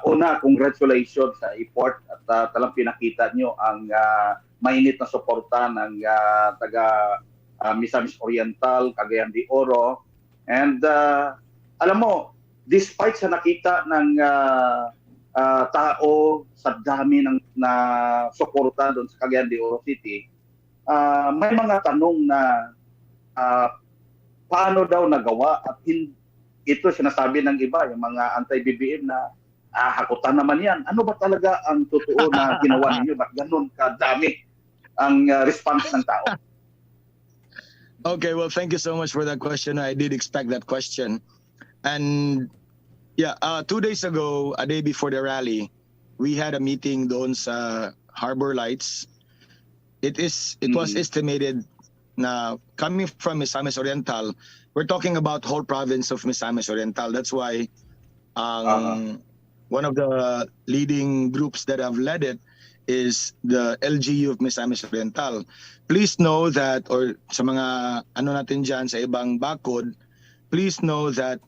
Una, congratulations sa effort at talang pinakita nyo ang mainit na suporta ng taga Misamis Oriental, Cagayan de Oro. And alam mo, despite sa nakita ng tao sa dami ng na suporta doon sa Cagayan de Oro City, may mga tanong na paano daw nagawa at ito sinasabi ng iba, yung mga anti-BBM na hakutan naman yan. Ano ba talaga ang totoo na ginawa ninyo? Ba't ganun kadami ang response ng tao? Okay, well, thank you so much for that question. I did expect that question. And yeah, 2 days ago, a day before the rally, we had a meeting doon sa Harbor Lights. It was estimated na coming from Misamis Oriental, we're talking about whole province of Misamis Oriental. That's why one of the leading groups that have led it is the LGU of Misamis Oriental. Please know that, or sa mga ano natin dyan sa ibang bakod, please know that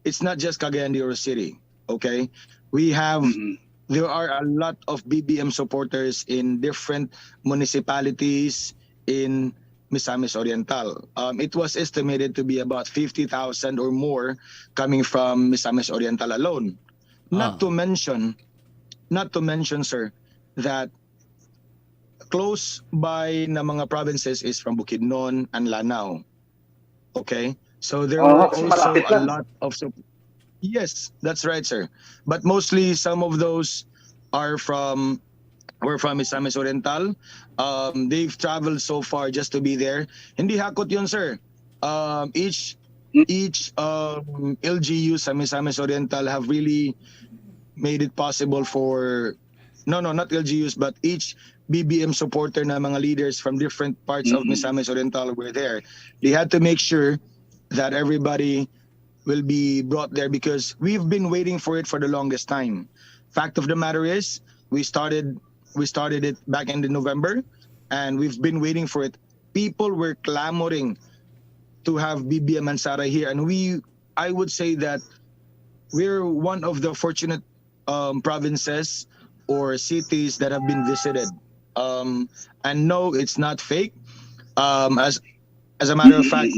it's not just Cagayan de Oro City, okay? We have, there are a lot of BBM supporters in different municipalities in Misamis Oriental. It was estimated to be about 50,000 or more coming from Misamis Oriental alone. Not to mention, sir, that close by na mga provinces is from Bukidnon and Lanao. Okay? So there were also a lot of... Yes, that's right, sir. But mostly some of those were from Misamis Oriental. They've traveled so far just to be there. Hindi hakot yun, sir. Each LGU sa Misamis Oriental have really made it possible for... No, not LGUs, but each BBM supporter na mga leaders from different parts of Misamis Oriental were there. They had to make sure that everybody will be brought there because we've been waiting for it for the longest time. Fact of the matter is, we started it back in November, and we've been waiting for it. People were clamoring to have BBM-Sara here, and I would say that we're one of the fortunate provinces or cities that have been visited. And no, it's not fake. As a matter of fact,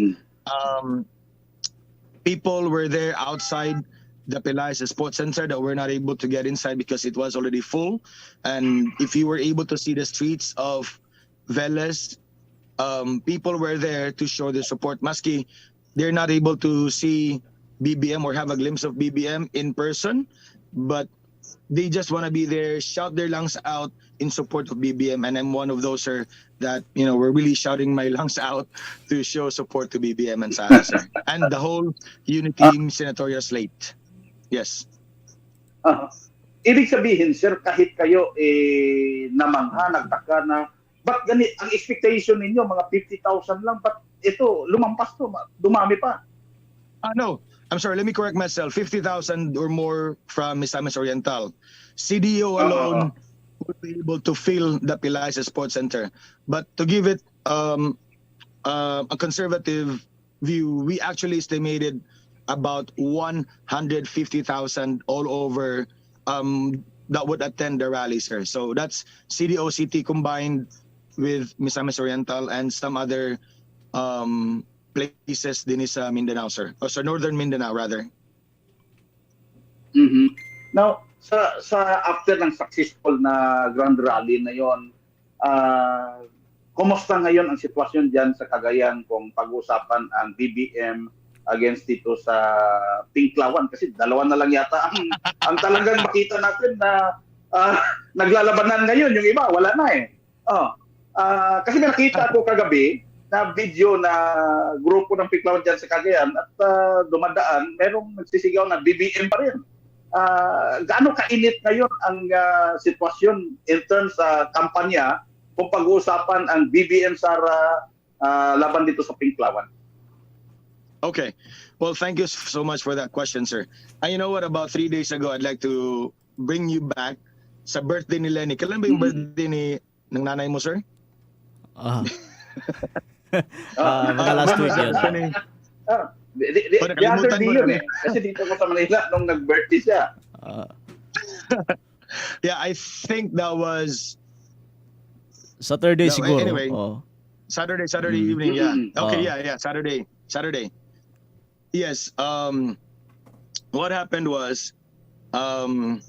people were there outside the Pilais Sports Center that were not able to get inside because it was already full. And if you were able to see the streets of Veles, people were there to show their support. Maski they're not able to see BBM or have a glimpse of BBM in person, but they just want to be there, shout their lungs out in support of BBM. And I'm one of those, sir, that, we're really shouting my lungs out to show support to BBM-Sara, sir. And the whole Uniteam senatorial slate. Yes. Ibig sabihin, sir, kahit kayo namangha, nagtaka na, ba't ganit ang expectation ninyo, mga 50,000 lang, ba't ito, lumampas to, dumami pa? No, I'm sorry, let me correct myself. 50,000 or more from Misamis Oriental. CDO alone will be able to fill the Pilais Sports Center. But to give it a conservative view, we actually estimated about 150,000 all over that would attend the rally, sir. So that's CDO City combined with Misamis Oriental and some other places din sa Mindanao, sir. O sa Northern Mindanao, rather. Now, sa after ng successful na Grand Rally na yon, kumusta ngayon ang sitwasyon dyan sa Cagayan kung pag-usapan ang BBM against dito sa Pinklawan? Kasi dalawa na lang yata ang talagang makita natin na naglalabanan ngayon. Yung iba, wala na eh. Kasi may nakita ko kagabi na video na grupo ng Pinklawan dyan sa Cagayan at dumadaan, merong nagsisigaw na BBM pa rin. Gaano kainit ngayon ang sitwasyon in terms sa kampanya kung pag-uusapan ang BBM-Sara laban dito sa Pinklawan? Okay. Well, thank you so much for that question, sir. And you know what? About 3 days ago, I'd like to bring you back sa birthday ni Lenny. Kailan ba yung birthday ng nanay mo, sir? Mga last week yun. The other day yun eh. Kasi dito ko sa Manila nung nag-birthday siya. Ah, Yeah, I think that was Saturday no, siguro. anyway, Oh. Saturday Mm. evening. Yeah. Mm-mm. Okay. Oh. Yeah. Saturday. Yes. What happened was, um,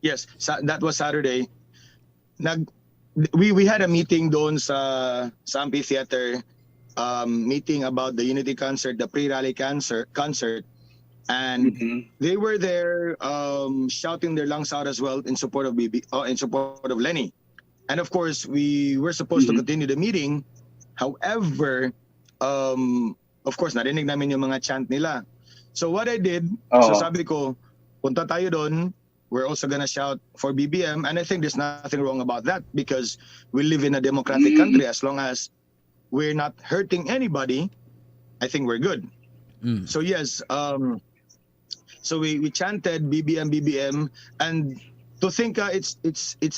yes, that was Saturday. Nag we had a meeting doon sa amphitheater, meeting about the Unity concert, the pre-rally concert, and Mm-mm. they were there shouting their lungs out as well in support of in support of Lenny. And of course, we were supposed to Mm-mm. continue the meeting. However, of course, narinig namin yung mga chant nila. So what I did, so Oo. sabi ko, punta tayo doon. We're also gonna shout for BBM, and I think there's nothing wrong about that because we live in a democratic Mm-mm. country. As long as we're not hurting anybody, I think we're good. Mm. So yes, so we chanted BBM, and to think it's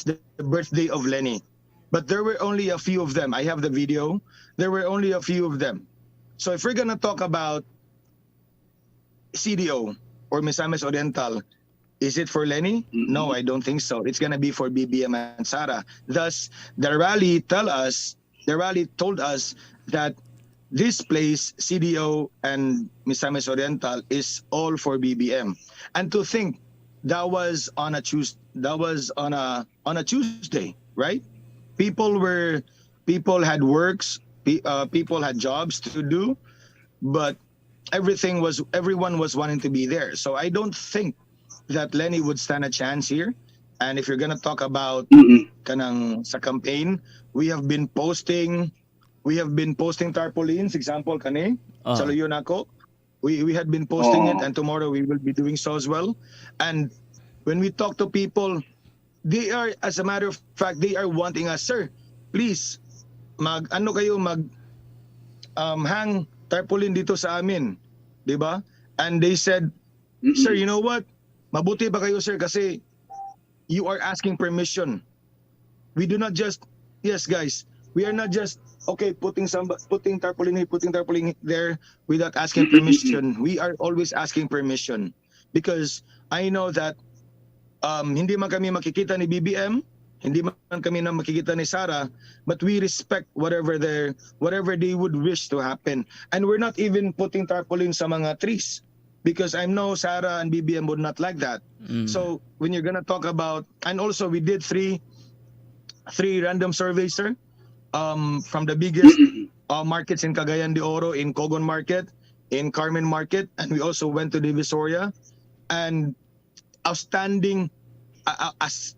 the birthday of Lenny, but there were only a few of them. I have the video. There were only a few of them. So if we're gonna talk about CDO or Misamis Oriental, is it for Lenny? No, Mm-mm. I don't think so. It's gonna be for BBM-Sara. Thus, the rally told us that this place, CDO and Misamis Oriental, is all for BBM. And to think that was on a Tuesday, right? People had works, people had jobs to do, but everyone was wanting to be there. So I don't think that Lenny would stand a chance here. And if you're gonna talk about Mm-mm. kanang sa campaign, we have been posting tarpaulins, example kani sa Ah. Luyo Nako. We had been posting it, Oo. and tomorrow we will be doing so as well. And when we talk to people, they are, as a matter of fact, they are wanting us, sir, please mag hang tarpaulin dito sa amin, 'di ba? And they said, sir, Mm-mm. you know what? Mabuti ba kayo, sir, kasi you are asking permission. We do not just, yes guys, we are not just okay putting tarpaulin here, putting tarpaulin there without asking Mm-mm. permission. We are always asking permission because I know that hindi man kami makikita ni BBM, hindi man kami na makikita ni Sara, but we respect whatever they would wish to happen. And we're not even putting tarpaulin sa mga trees because I know Sara and BBM would not like that. Mm. So when you're gonna talk about, and also we did three random surveys, sir, from the biggest Mm-mm. markets in Cagayan de Oro, in Cogon Market, in Carmen Market, and we also went to Divisoria. And outstanding, as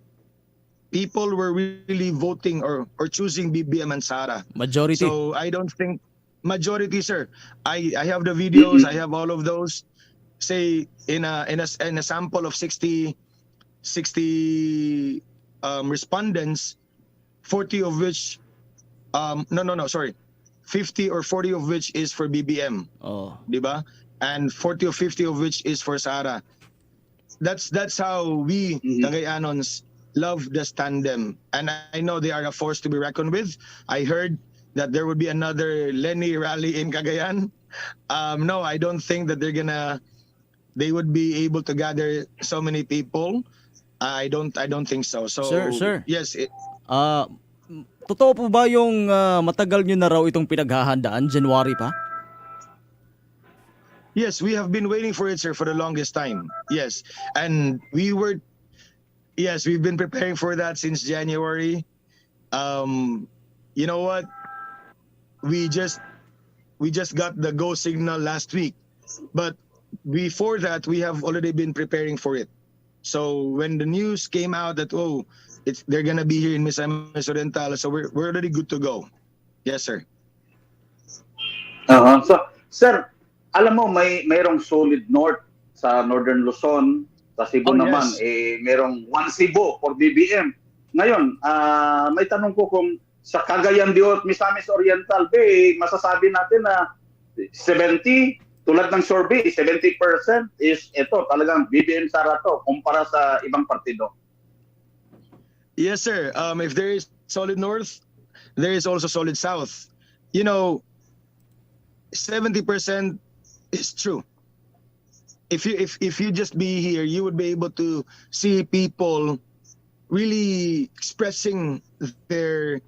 people were really voting or choosing BBM and Sara. Majority. So I don't think majority, sir. I have the videos. Mm-mm. I have all of those. Say in a sample of 60 respondents, 40 of which sorry, 50 or 40 of which is for BBM, Oh. di ba? And 40 or 50 of which is for Sara. That's how we Cagayanons love the tandem, and I know they are a force to be reckoned with. I heard that there would be another Lenny rally in Cagayan. No, I don't think that they would be able to gather so many people. I don't think so. So Sir. yes, Ah, totoo po ba yung matagal nyo na raw itong pinaghahandaan, January pa? yes, we have been waiting for it, sir, for the longest time. Yes, and we've been preparing for that since January. You know what? We just got the go signal last week, but before that, we have already been preparing for it. So when the news came out that they're gonna be here in Misamis Oriental, so we're already good to go. Yes, sir. So, sir, alam mo mayroong solid north sa Northern Luzon, sa Cebu Oh, naman yes. merong one Cebu for BBM. Ngayon, may tanong ko kung sa Cagayan de Oro, Misamis Oriental, masasabi natin na 70, tulad ng survey, 70% is ito, talagang BBM-Sara to kumpara sa ibang partido. Yes, sir. If there is solid north, there is also solid south. You know, 70% is true. if you just be here, you would be able to see people really expressing their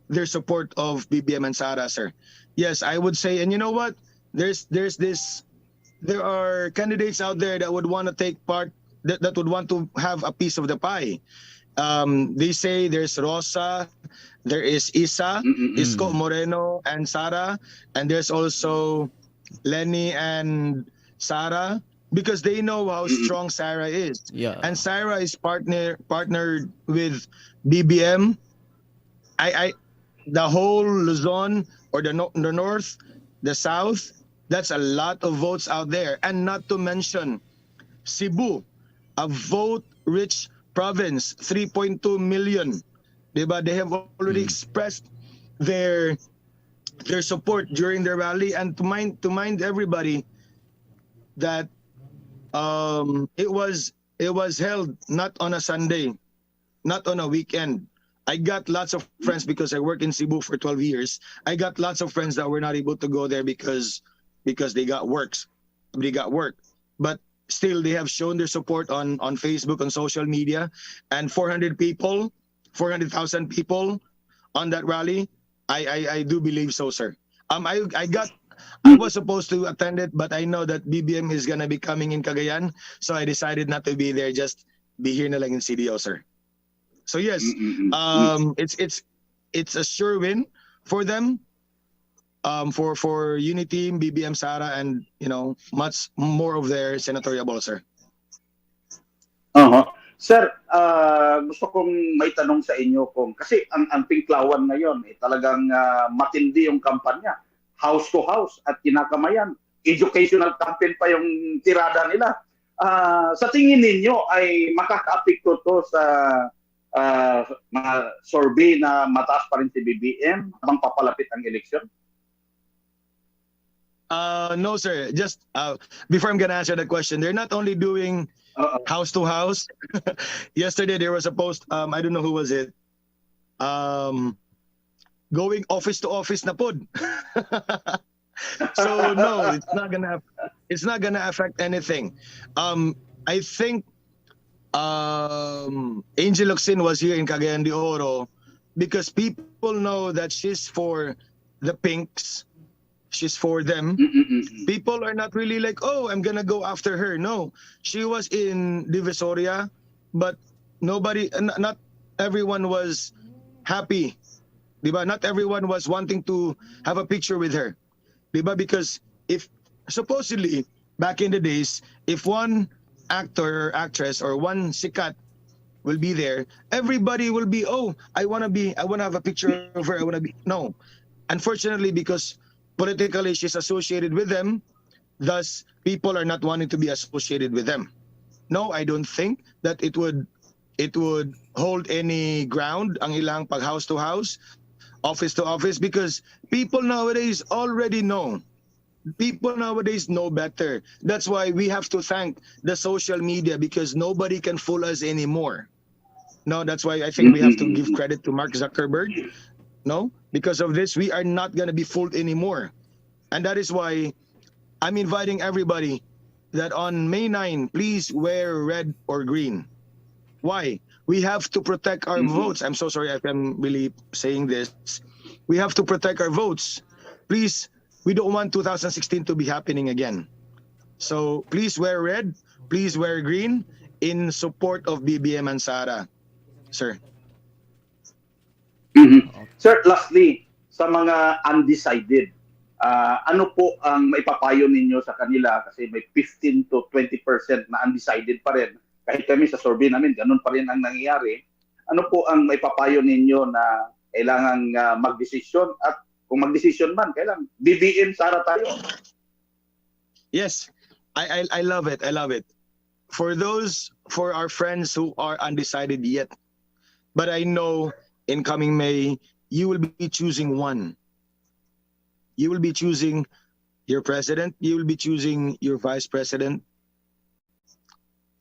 their support of BBM and Sara, sir. Yes, I would say, and you know what? There are candidates out there that would want to take part, that would want to have a piece of the pie. They say there's Rosa, there is Isa, Isko Mm. Moreno, and Sara, and there's also Lenny and Sara, because they know how strong Sarah is. Yeah. And Sarah is partnered with BBM. I the whole Luzon, or the north, the south, that's a lot of votes out there. And not to mention Cebu, a vote-rich province, 3.2 million. Diba? They have already expressed their support during their rally. And to mind everybody that it was held not on a Sunday, not on a weekend. I got lots of friends, because I work in Cebu for 12 years. I got lots of friends that were not able to go there because they got works. They got work. But still, they have shown their support on Facebook, on social media, and 400,000 people on that rally. I do believe so, sir. I was supposed to attend it, but I know that BBM is gonna be coming in Cagayan, so I decided not to be there. Just be here na lang in CDO, sir. So yes, it's a sure win for them, for Uniteam, BBM-Sara, and much more of their senatorial ball, sir. Sir, gusto kong may tanong sa inyo kasi ang Pinklawan ngayon talagang matindi yung kampanya. House to house at kinakamayan. Educational campaign pa yung tirada nila. Sa tingin ninyo ay makaka-apekto to sa mga survey na mataas pa rin si BBM habang papalapit ang eleksyon? No, sir. Just before I'm gonna answer the question, they're not only doing house to house. Yesterday there was a post. I don't know who was it. Going office to office na pod. So no, it's not gonna affect anything. I think Angel Locsin was here in Cagayan de Oro because people know that she's for the pinks. She's for them. People are not really like, oh, I'm gonna go after her. No, she was in Divisoria, but not everyone was happy. Diba? Not everyone was wanting to have a picture with her. Diba? Because if supposedly back in the days, if one actor or actress or one sikat will be there, everybody will be, oh, I wanna have a picture of her. No. Unfortunately, because politically she's associated with them, thus people are not wanting to be associated with them. No, I don't think that it would hold any ground ang ilang pag house to house, office to office, because people nowadays already know. People nowadays know better. That's why we have to thank the social media, because nobody can fool us anymore. No, that's why I think we have to give credit to Mark Zuckerberg. No, because of this, we are not going to be fooled anymore. And that is why I'm inviting everybody that on May 9, please wear red or green. Why? We have to protect our votes. I'm so sorry if I'm really saying this. We have to protect our votes. Please, we don't want 2016 to be happening again. So please wear red, please wear green in support of BBM and Sara. Sir. Sir, lastly, sa mga undecided, ano po ang maipapayo ninyo sa kanila? Kasi may 15 to 20% na undecided pa rin. Kahit kami sa survey namin, ganun pa rin ang nangyayari. Ano po ang maipapayo ninyo na kailangan magdesisyon, at kung magdesisyon man, kailangan BBM-Sara tayo? Yes, I love it. I love it. For our friends who are undecided yet, but I know in coming May, you will be choosing one. You will be choosing your president. You will be choosing your vice president.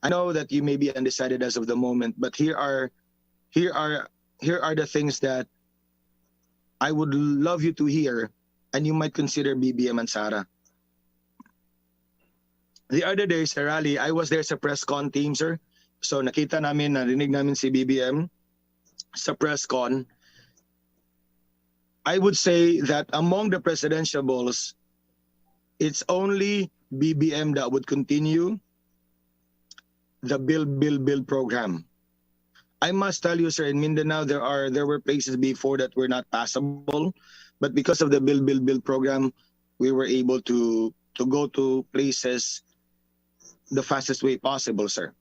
I know that you may be undecided as of the moment, but here are the things that I would love you to hear, and you might consider BBM and Sara. The other day sa rally, I was there sa press con team, sir. So nakita namin, narinig namin si BBM sa press con. I would say that among the presidential balls, it's only BBM that would continue the build program. I must tell you, sir, in Mindanao, there were places before that were not passable, but because of the build program, we were able to go to places the fastest way possible, sir.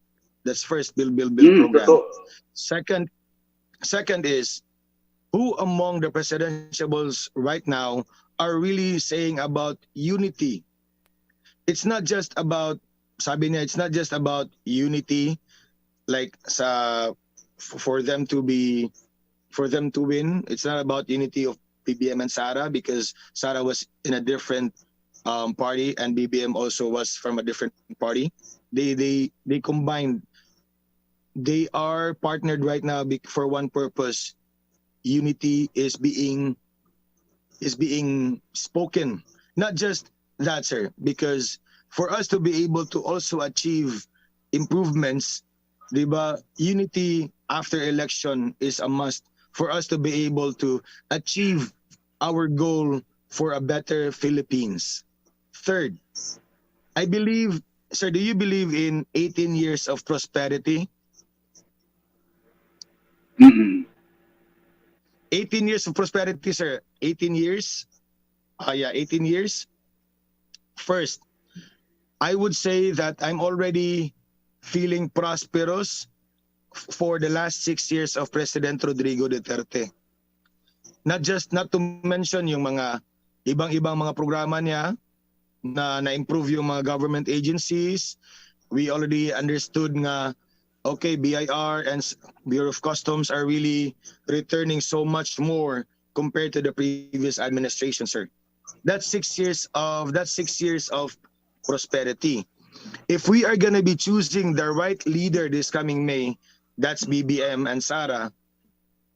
That's first build program. Totoo. Second is, who among the presidentiables right now are really saying about unity? It's not just about, sabi niya, it's not just about unity, like for them to win. It's not about unity of BBM and Sara, because Sara was in a different party and BBM also was from a different party. They combined. They are partnered right now for one purpose. Unity is being spoken. Not just that, sir, because for us to be able to also achieve improvements, diba, unity after election is a must for us to be able to achieve our goal for a better Philippines. Third, I believe, sir, do you believe in 18 years of prosperity? Mm-mm. 18 years of prosperity, sir. 18 years. 18 years. First, I would say that I'm already feeling prosperous for the last 6 years of President Rodrigo Duterte. Not to mention yung mga ibang mga programa niya na-improve yung mga government agencies. We already understood nga, okay, BIR and Bureau of Customs are really returning so much more compared to the previous administration, sir. That's 6 years of prosperity. If we are gonna be choosing the right leader this coming May, that's BBM and Sara,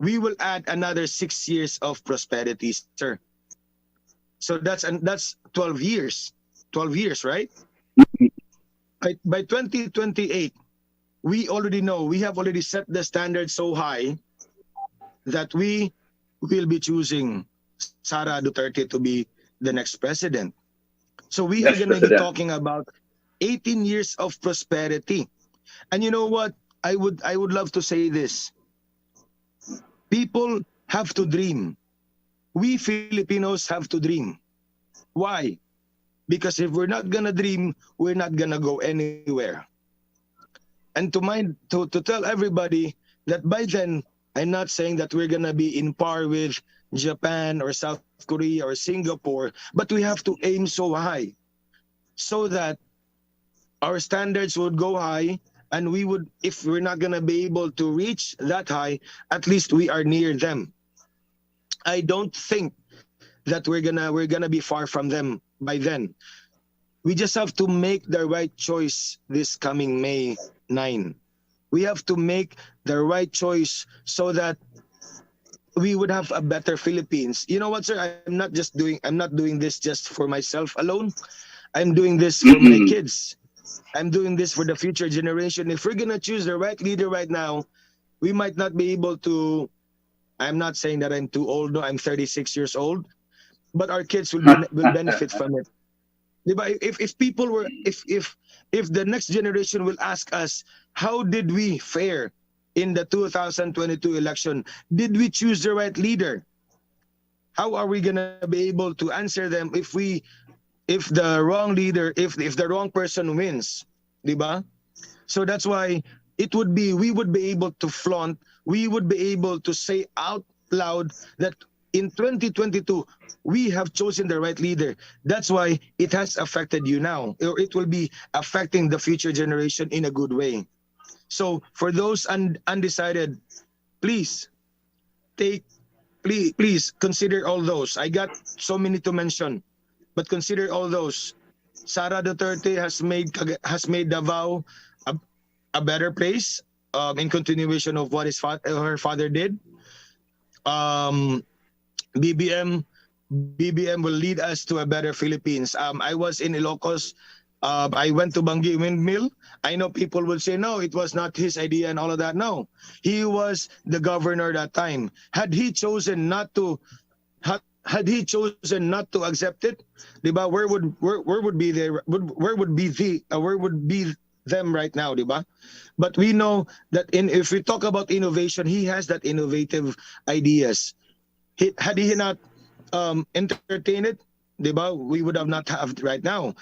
we will add another 6 years of prosperity, sir. So that's 12 years. 12 years, right? By 2028, we already know, we have already set the standard so high that we will be choosing Sara Duterte to be the next president. So we are going to be talking about 18 years of prosperity. And you know what? I would love to say this. People have to dream. We Filipinos have to dream. Why? Because if we're not going to dream, we're not going to go anywhere. And to tell everybody that by then, I'm not saying that we're going to be in par with Japan or South Korea or Singapore, but we have to aim so high so that our standards would go high, and we would, if we're not going to be able to reach that high, at least we are near them. I don't think that we're gonna be far from them by then. We just have to make the right choice this coming May 9. We have to make the right choice so that we would have a better Philippines. You know what, sir? I'm not doing this just for myself alone. I'm doing this for my kids. I'm doing this for the future generation. If we're gonna choose the right leader right now, we might not be able to. I'm not saying that I'm too old. No, I'm 36 years old, but our kids will benefit from it. If people were, if the next generation will ask us, how did we fare in the 2022 election? Did we choose the right leader? How are we gonna be able to answer them if the wrong leader, if the wrong person wins, diba? So that's why we would be able to flaunt, we would be able to say out loud that in 2022, we have chosen the right leader. That's why it has affected you now, or it will be affecting the future generation in a good way. So for those undecided, please consider all those. I got so many to mention, but consider all those. Sara Duterte has made Davao a better place in continuation of what her father did. BBM will lead us to a better Philippines. I was in Ilocos I went to Bangi Windmill. I know people will say, no, it was not his idea and all of that. No, he was the governor that time. Had he chosen not to, had he chosen not to accept it, diba? Where would be there? Where would be where would be them right now, diba? But we know that if we talk about innovation, he has that innovative ideas. Had he not entertained it, diba, we would have not have it right now.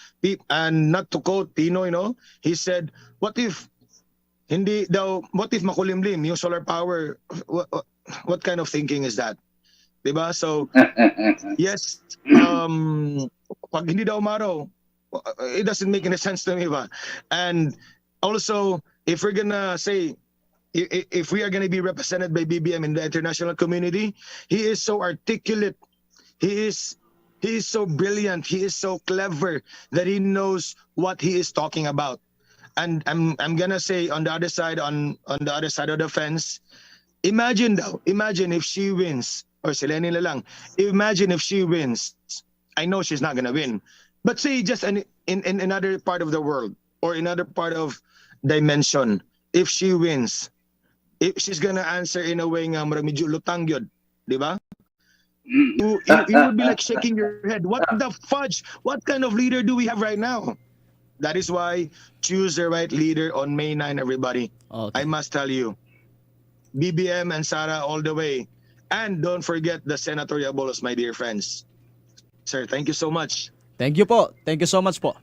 And not to quote Pinoy, he said, what if makulimlim yung solar power? What kind of thinking is that? Diba? So, yes, pag hindi daw umaraw, it doesn't make any sense to me, ba? And also, if we're gonna say, if we are gonna be represented by BBM in the international community, he is so articulate, he is so brilliant, he is so clever that he knows what he is talking about. And I'm gonna say on the other side, on the other side of the fence, imagine if she wins, or sila nila lang, imagine if she wins. I know she's not gonna win, but say just in another part of the world or another part of dimension, if she wins, if she's gonna answer in a way nga medyo lutang yun, di ba? You would be like shaking your head. What the fudge? What kind of leader do we have right now? That is why choose the right leader on May 9, everybody. Okay. I must tell you, BBM and Sara all the way. And don't forget the senatorial balls, my dear friends. Sir, thank you so much. Thank you po. Thank you so much po.